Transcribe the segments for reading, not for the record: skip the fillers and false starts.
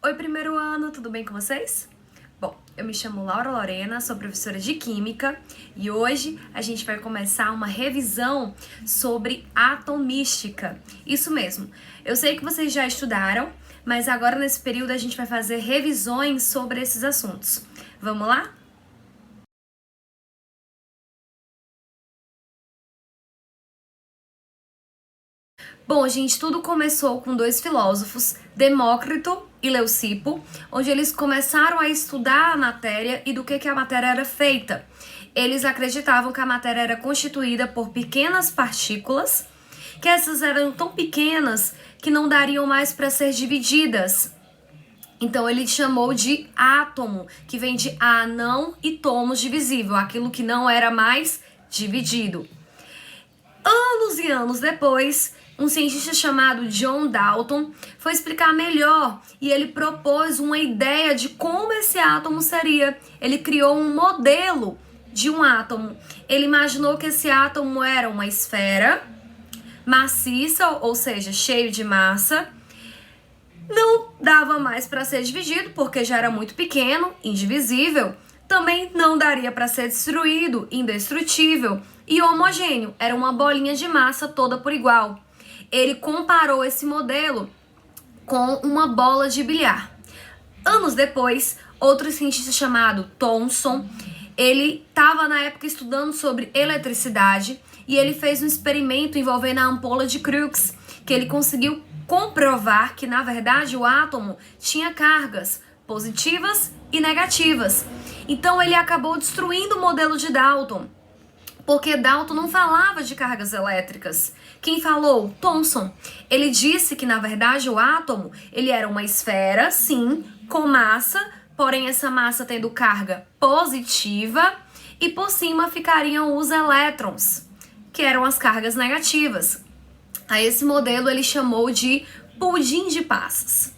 Oi, primeiro ano, tudo bem com vocês? Bom, eu me chamo Laura Lorena, sou professora de Química e hoje a gente vai começar uma revisão sobre atomística. Isso mesmo, eu sei que vocês já estudaram, mas agora nesse período a gente vai fazer revisões sobre esses assuntos. Vamos lá? Bom, gente, tudo começou com dois filósofos, Demócrito e Leucipo, onde eles começaram a estudar a matéria e do que a matéria era feita. Eles acreditavam que a matéria era constituída por pequenas partículas, que essas eram tão pequenas que não dariam mais para ser divididas. Então ele chamou de átomo, que vem de anão e tomos divisível, aquilo que não era mais dividido. Anos e anos depois, um cientista chamado John Dalton foi explicar melhor e ele propôs uma ideia de como esse átomo seria. Ele criou um modelo de um átomo. Ele imaginou que esse átomo era uma esfera maciça, ou seja, cheio de massa. Não dava mais para ser dividido porque já era muito pequeno, indivisível. Também não daria para ser destruído, indestrutível. E homogêneo, era uma bolinha de massa toda por igual. Ele comparou esse modelo com uma bola de bilhar. Anos depois, outro cientista chamado Thomson, ele estava na época estudando sobre eletricidade e ele fez um experimento envolvendo a ampola de Crookes, que ele conseguiu comprovar que, na verdade, o átomo tinha cargas positivas e negativas. Então, ele acabou destruindo o modelo de Dalton, porque Dalton não falava de cargas elétricas. Quem falou? Thomson. Ele disse que, na verdade, o átomo ele era uma esfera, sim, com massa, porém essa massa tendo carga positiva e por cima ficariam os elétrons, que eram as cargas negativas. A esse modelo ele chamou de pudim de passas.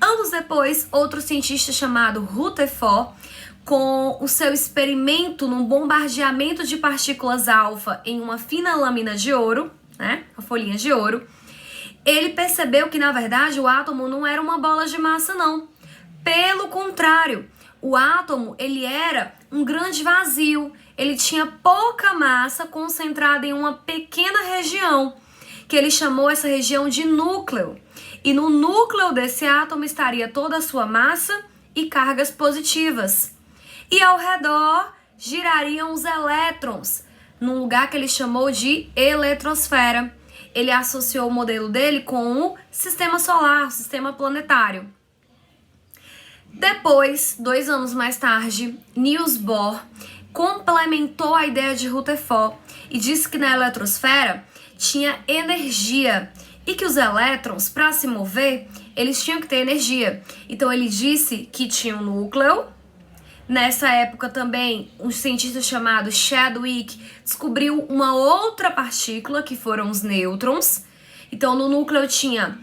Anos depois, outro cientista chamado Rutherford, com o seu experimento num bombardeamento de partículas alfa em uma fina lâmina de ouro, né, uma folhinha de ouro, ele percebeu que, na verdade, o átomo não era uma bola de massa, não. Pelo contrário, o átomo ele era um grande vazio, ele tinha pouca massa concentrada em uma pequena região, que ele chamou essa região de núcleo. E no núcleo desse átomo estaria toda a sua massa e cargas positivas. E ao redor girariam os elétrons, num lugar que ele chamou de eletrosfera. Ele associou o modelo dele com o sistema solar, o sistema planetário. Depois, 2 anos mais tarde, Niels Bohr complementou a ideia de Rutherford e disse que na eletrosfera tinha energia e que os elétrons, para se mover, eles tinham que ter energia. Então ele disse que tinha um núcleo. Nessa época também, um cientista chamado Chadwick descobriu uma outra partícula, que foram os nêutrons. Então no núcleo tinha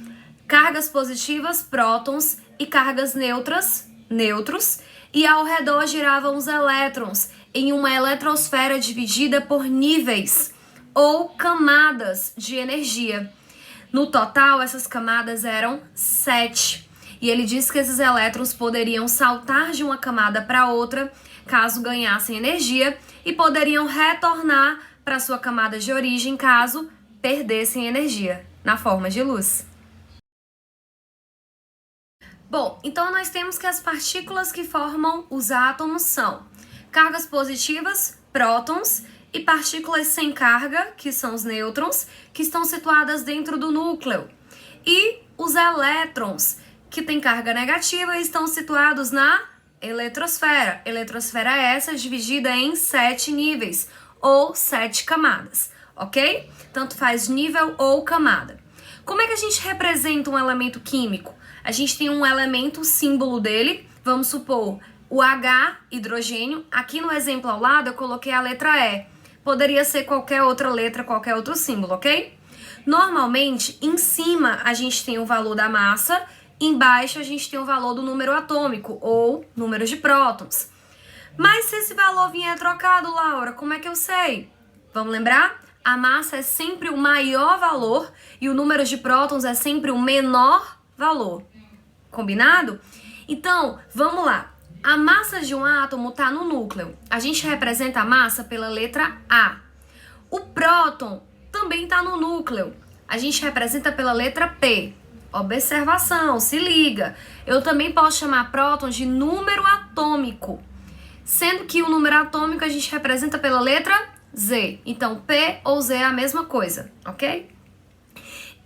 cargas positivas, prótons, e cargas neutras, nêutrons, e ao redor giravam os elétrons em uma eletrosfera dividida por níveis ou camadas de energia. No total, essas camadas eram 7. E ele disse que esses elétrons poderiam saltar de uma camada para outra caso ganhassem energia e poderiam retornar para sua camada de origem caso perdessem energia, na forma de luz. Bom, então nós temos que as partículas que formam os átomos são cargas positivas, prótons, e partículas sem carga, que são os nêutrons, que estão situadas dentro do núcleo. E os elétrons, que têm carga negativa e estão situados na eletrosfera. Eletrosfera é essa dividida em 7 níveis, ou 7 camadas, ok? Tanto faz nível ou camada. Como é que a gente representa um elemento químico? A gente tem um elemento, o símbolo dele, vamos supor, o H, hidrogênio. Aqui no exemplo ao lado eu coloquei a letra E. Poderia ser qualquer outra letra, qualquer outro símbolo, ok? Normalmente, em cima a gente tem o valor da massa, embaixo a gente tem o valor do número atômico, ou número de prótons. Mas se esse valor vier trocado, Laura, como é que eu sei? Vamos lembrar? A massa é sempre o maior valor e o número de prótons é sempre o menor valor. Combinado? Então, vamos lá. A massa de um átomo está no núcleo. A gente representa a massa pela letra A. O próton também está no núcleo. A gente representa pela letra P. Observação, se liga. Eu também posso chamar prótons de número atômico, sendo que o número atômico a gente representa pela letra Z. Então, P ou Z é a mesma coisa, ok?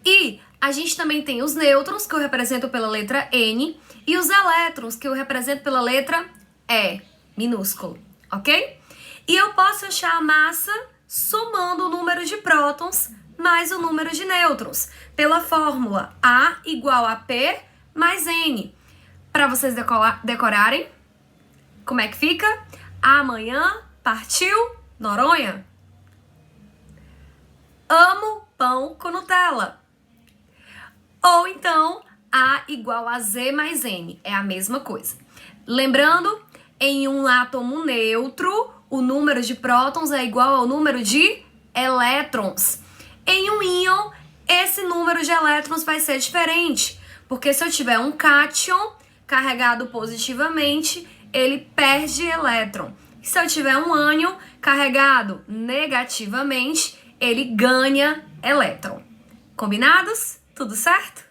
E a gente também tem os nêutrons, que eu represento pela letra N, e os elétrons, que eu represento pela letra E, minúsculo, ok? E eu posso achar a massa somando o número de prótons mais o número de nêutrons, pela fórmula A igual a P mais N. Para vocês decorarem, como é que fica? Amanhã partiu Noronha. Amo pão com Nutella. Ou então, A igual a Z mais N. É a mesma coisa. Lembrando, em um átomo neutro, o número de prótons é igual ao número de elétrons. Em um íon, esse número de elétrons vai ser diferente, porque se eu tiver um cátion carregado positivamente, ele perde elétron. Se eu tiver um ânion carregado negativamente, ele ganha elétron. Combinados? Tudo certo?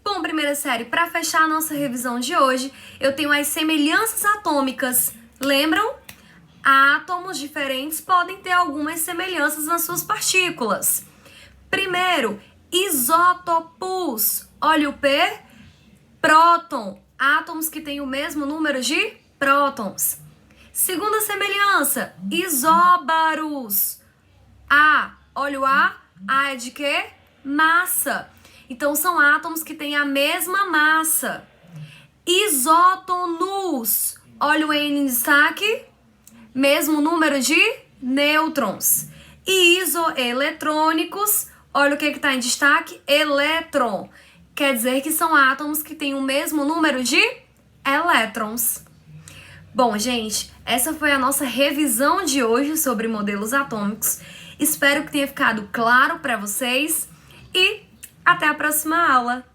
Bom, primeira série, para fechar a nossa revisão de hoje, eu tenho as semelhanças atômicas. Lembram? Átomos diferentes podem ter algumas semelhanças nas suas partículas. Primeiro, isótopos. Olha o P, próton. Átomos que têm o mesmo número de prótons. Segunda semelhança, isóbaros. A, olha o A é de quê? Massa. Então, são átomos que têm a mesma massa. Isótonos. Olha o N em destaque. Mesmo número de nêutrons. E isoeletrônicos. Olha o que está em destaque. Elétron. Quer dizer que são átomos que têm o mesmo número de elétrons. Bom, gente, essa foi a nossa revisão de hoje sobre modelos atômicos. Espero que tenha ficado claro para vocês e até a próxima aula!